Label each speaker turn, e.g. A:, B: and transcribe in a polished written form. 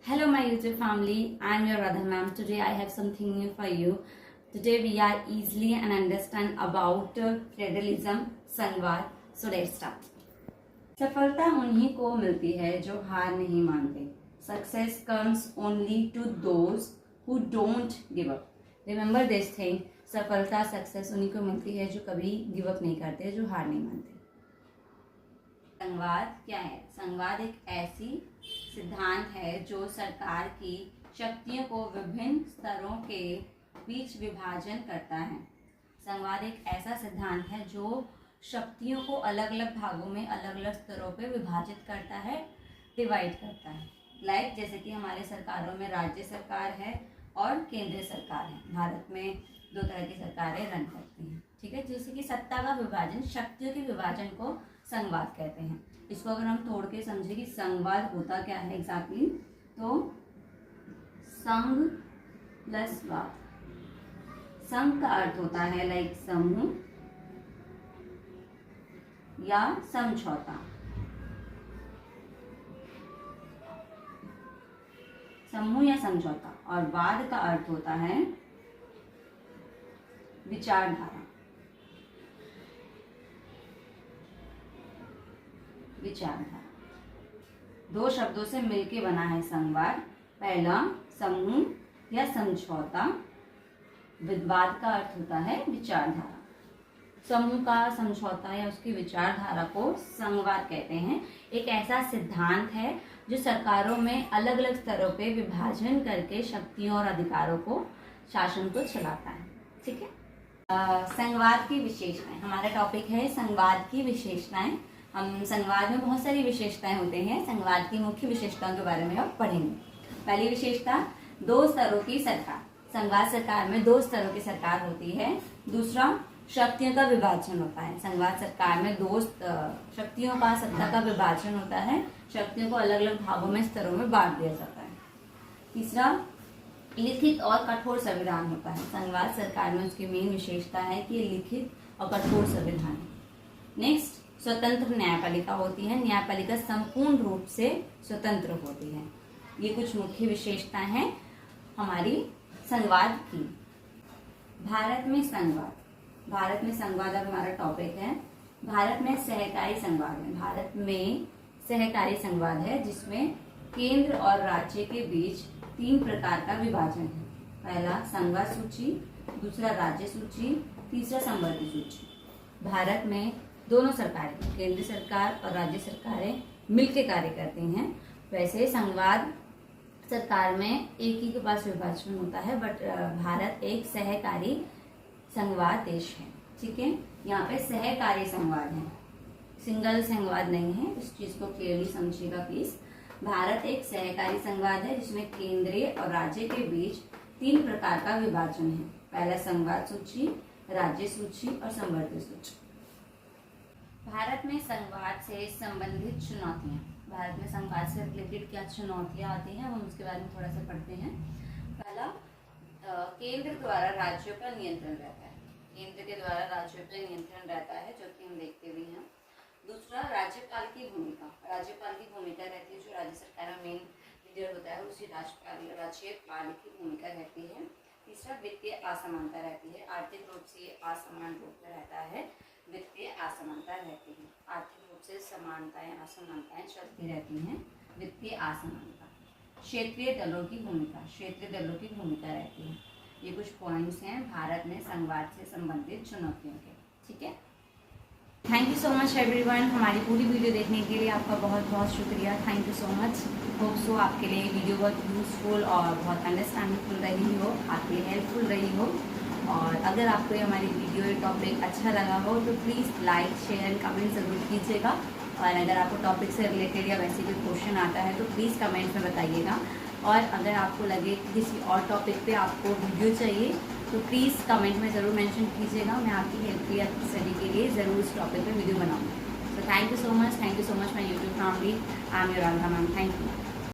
A: Hello my YouTube family, I am your Radha ma'am. Today I have something new for you. Today we are easily and understand about federalism संघवाद. So let's start. सफलता उन्हीं को मिलती है जो हार नहीं मानते. Success comes only to those who don't give up. Remember this thing. सफलता सक्सेस उन्हीं को मिलती है जो कभी गिव अप नहीं करते, जो हार नहीं मानते. संघवाद क्या है? संघवाद एक ऐसी सिद्धांत है जो सरकार की शक्तियों को विभिन्न स्तरों के बीच विभाजन करता है. संघवाद एक ऐसा सिद्धांत है जो शक्तियों को अलग अलग भागों में अलग अलग स्तरों पे विभाजित करता है, डिवाइड करता है. लाइक जैसे कि हमारे सरकारों में राज्य सरकार है और केंद्रीय सरकार है. भारत में दो तरह की सरकारें रन करती हैं. ठीक है, जैसे कि सत्ता का विभाजन, शक्तियों के विभाजन को संघवाद कहते हैं. इसको अगर हम तोड़ के समझे कि संघवाद होता क्या है एग्जैक्टली, तो संघ प्लस वाद. संघ का अर्थ होता है लाइक समूह या समझौता. समूह या समझौता. और वाद का अर्थ होता है विचारधारा. विचारधारा दो शब्दों से मिलके बना है संघवाद. पहला समूह या समझौता, वाद का अर्थ होता है विचारधारा. समूह का समझौता या उसकी विचारधारा को संघवाद कहते हैं. एक ऐसा सिद्धांत है जो सरकारों में अलग अलग स्तरों पे विभाजन करके शक्तियों और अधिकारों को, शासन को चलाता है. ठीक है. संघवाद की विशेषताएं. हमारा टॉपिक है संघवाद की विशेषताएं. हम संघवाद में बहुत सारी विशेषताएं होते हैं. संघवाद की मुख्य विशेषताओं के बारे में अब पढ़ेंगे. पहली विशेषता, दो स्तरों की सरकार. संघवाद सरकार में दो स्तरों की सरकार होती है. दूसरा, शक्तियों का विभाजन होता है. संघवाद सरकार में दो शक्तियों का, सत्ता का विभाजन होता है. शक्तियों को अलग अलग भागों में, स्तरों में बांट दिया जाता है. तीसरा, लिखित और कठोर संविधान होता है. संघवाद सरकार में उसकी मेन विशेषता है कि लिखित और कठोर संविधान है. नेक्स्ट, स्वतंत्र न्यायपालिका होती है. न्यायपालिका संपूर्ण रूप से स्वतंत्र होती है. ये कुछ मुख्य विशेषताएं हैं हमारी संघवाद की. भारत में संघवाद. भारत में संघवाद अब हमारा टॉपिक है. भारत में सहकारी संघवाद है. भारत में सहकारी संघवाद है जिसमें केंद्र और राज्य के बीच 3 प्रकार का विभाजन है. पहला संघवाद सूची, दूसरा राज्य सूची, तीसरा समवर्ती सूची. भारत में दोनों सरकारें, केंद्र सरकार और राज्य सरकारें मिलकर कार्य करती हैं. वैसे संघवाद सरकार में एक ही के पास विभाजन होता है, बट भारत एक सहकारी संघवाद देश है. ठीक है. यहाँ पे सहकारी संघवाद है, सिंगल संघवाद नहीं है. इस चीज को क्लियरली समझिएगा प्लीज. भारत एक सहकारी संघवाद है जिसमें केंद्रीय और राज्य के बीच 3 प्रकार का विभाजन है. पहला संघवाद सूची, राज्य सूची और समवर्ती सूची. भारत में संघवाद से संबंधित चुनौतियां. भारत में संघवाद से रिलेटेड क्या चुनौतियां आती हैं हम उसके बारे में थोड़ा सा पढ़ते हैं. पहला, केंद्र द्वारा राज्यों पर नियंत्रण रहता है. केंद्र के द्वारा राज्यों पर नियंत्रण रहता है, जो कि हम देखते भी हैं. दूसरा, राज्यपाल की भूमिका. राज्यपाल की भूमिका रहती है, जो राज्य सरकार में मेन लीडर होता है उसी राज्यपाल की भूमिका रहती है. तीसरा, वित्तीय असमानता रहती है. आर्थिक रूप से असमान रूप में रहता है. वित्तीय असमानता रहती है. आर्थिक रूप से समानताएं, असमानताएं चलती रहती हैं. वित्तीय असमानता. क्षेत्रीय दलों की भूमिका. क्षेत्रीय दलों की भूमिका रहती है. ये कुछ पॉइंट्स हैं भारत में संघवाद से संबंधित चुनौतियों के. ठीक है. Thank you so much everyone. हमारी पूरी वीडियो देखने के लिए आपका बहुत बहुत शुक्रिया. Thank you so much. Hope so आपके लिए वीडियो बहुत यूजफुल और बहुत अंडरस्टैंडिंगफुल रही हो, आपके लिए हेल्पफुल रही हो. और अगर आपको ये हमारी वीडियो टॉपिक अच्छा लगा हो तो please like, share and comment ज़रूर कीजिएगा. और अगर आपको टॉपिक से रिलेटेड या वैसे कोई क्वेश्चन आता है तो प्लीज़ कमेंट में बताइएगा. और अगर आपको लगे कि किसी और टॉपिक पे आपको वीडियो चाहिए तो प्लीज़ कमेंट में ज़रूर मेंशन कीजिएगा. मैं आपकी हेल्प या स्टडी के लिए ज़रूर इस टॉपिक पे वीडियो बनाऊँगी. So thank you so much. Thank you so much my YouTube family. I am your Radha ma'am. Thank you.